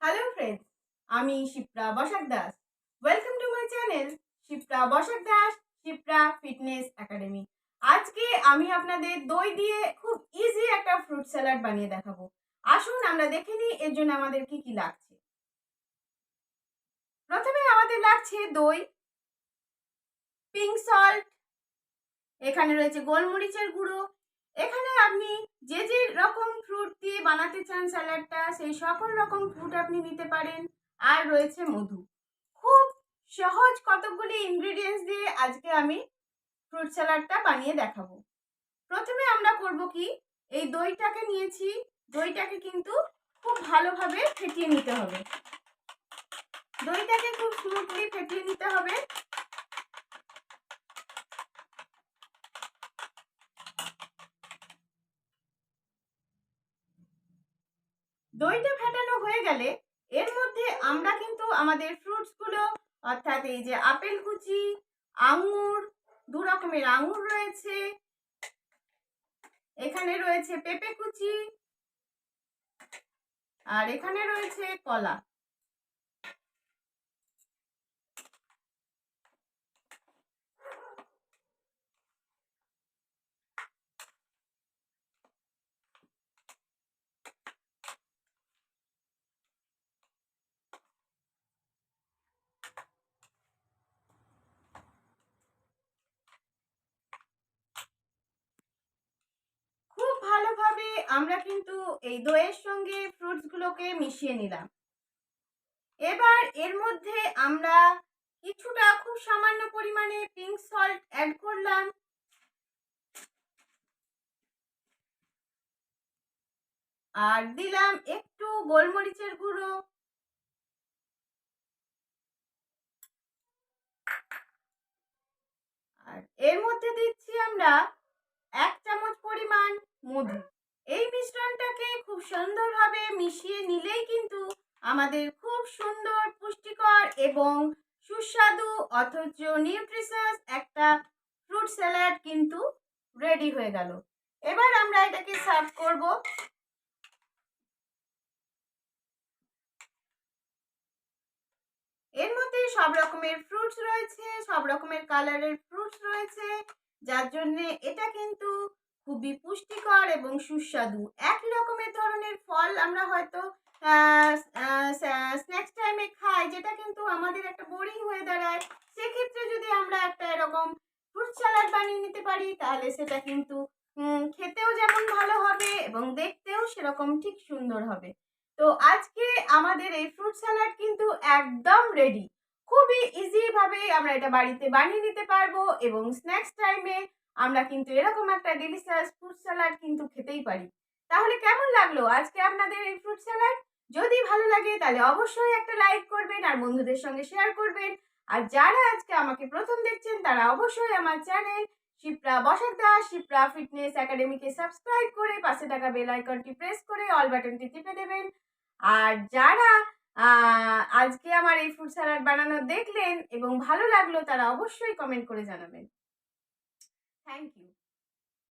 Hello friends, আমি Shipra Basak Das. Welcome to my channel Shipra Basak Das Shipra fitness academy. আজকে আমি আপনাদের দই দিয়ে খুব ইজি একটা ফ্রুট স্যালাড বানিয়ে দেখাবো। আসুন আমরা দেখে নিই এর জন্য আমাদের কি কি লাগছে। প্রথমে আমাদের লাগছে দই, পিঙ্ক সল্ট, এখানে রয়েছে গোলমরিচের গুঁড়ো। এখানে আপনি যে যে রকম ফ্রুট দিয়ে বানাতে চান স্যালাডটা, সেই সকল রকম ফ্রুট আপনি নিতে পারেন। আর রয়েছে মধু। খুব সহজ কতগুলি ইনগ্রিডিয়েন্টস দিয়ে আজকে আমি ফ্রুট স্যালাডটা বানিয়ে দেখাবো। প্রথমে আমরা করব কি, এই দইটাকে নিয়েছি, দইটাকে কিন্তু খুব ভালোভাবে ফেটিয়ে নিতে হবে। দইটাকে খুব স্মুথলি ফেটিয়ে নিতে হবে। দইটা ফেটানো হয়ে গেলে এর মধ্যে আমরা কিন্তু আমাদের ফ্রুটসগুলো, অর্থাৎ এই যে আপেল কুচি, আঙুর, দু রকমের আঙুর রয়েছে, এখানে রয়েছে পেঁপে কুচি, আর এখানে রয়েছে কলা। খুব ভালোভাবে আমরা কিন্তু এই দইয়ের সঙ্গে ফ্রুটসগুলোকে মিশিয়ে নিলাম। এবার এর মধ্যে আমরা কিছুটা খুব সামান্য পরিমাণে পিঙ্ক সল্ট অ্যাড করলাম, আর দিলাম একটু গোলমরিচের গুঁড়ো, আর এর মধ্যে দিচ্ছি আমরা 1 চামচ পরিমাণ মধু। এই মিশ্রণটাকে খুব সুন্দরভাবে মিশিয়ে নিলেই কিন্তু আমাদের খুব সুন্দর, পুষ্টিকর এবং সুস্বাদু অথচ নিউট্রিশাস একটা ফ্রুট স্যালাড কিন্তু রেডি হয়ে গেল। এবার আমরা এটাকে সার্ভ করব। এর মধ্যে সব রকমের ফ্রুটস রয়েছে, সব রকমের কালারের ফ্রুটস রয়েছে, যার জন্য এটা কিন্তু খুবই পুষ্টিকর এবং সুস্বাদু। একই রকমের ধরনের ফল আমরা হয়তো স্ন্যাক্স টাইমে খাই, যেটা কিন্তু আমাদের একটা বোরিং হয়ে দাঁড়ায়। সেক্ষেত্রে যদি আমরা একটা এরকম ফ্রুট স্যালাড বানিয়ে নিতে পারি, তাহলে সেটা কিন্তু খেতেও যেমন ভালো হবে এবং দেখতেও সেরকম ঠিক সুন্দর হবে। তো আজকে আমাদের এই ফ্রুট স্যালাড কিন্তু একদম রেডি। খুবই ইজি ভাবে আমরা এটা বাড়িতে বানিয়ে নিতে পারবো এবং স্ন্যাক্স টাইমে আমরা কিন্তু এরকম একটা ডেলিশিয়াস ফ্রুট স্যালাড কিন্তু খেতেই পারি। তাহলে কেমন লাগলো আজকে আপনাদের এই ফ্রুট স্যালাড? যদি ভালো লাগে তাহলে অবশ্যই একটা লাইক করবেন আর বন্ধুদের সঙ্গে শেয়ার করবেন। আর যারা আজকে আমাকে প্রথম দেখছেন তারা অবশ্যই আমার চ্যানেল শিপ্রা বসাক দাস শিপ্রা ফিটনেস একাডেমিকে সাবস্ক্রাইব করে পাশে থাকা বেল আইকনটি প্রেস করে অল বাটনটি টিপে দেবেন। আর যারা আজকে আমার এই ফ্রুট স্যালাড বানানো দেখলেন এবং ভালো লাগলো, তারা অবশ্যই কমেন্ট করে জানাবেন। Thank you.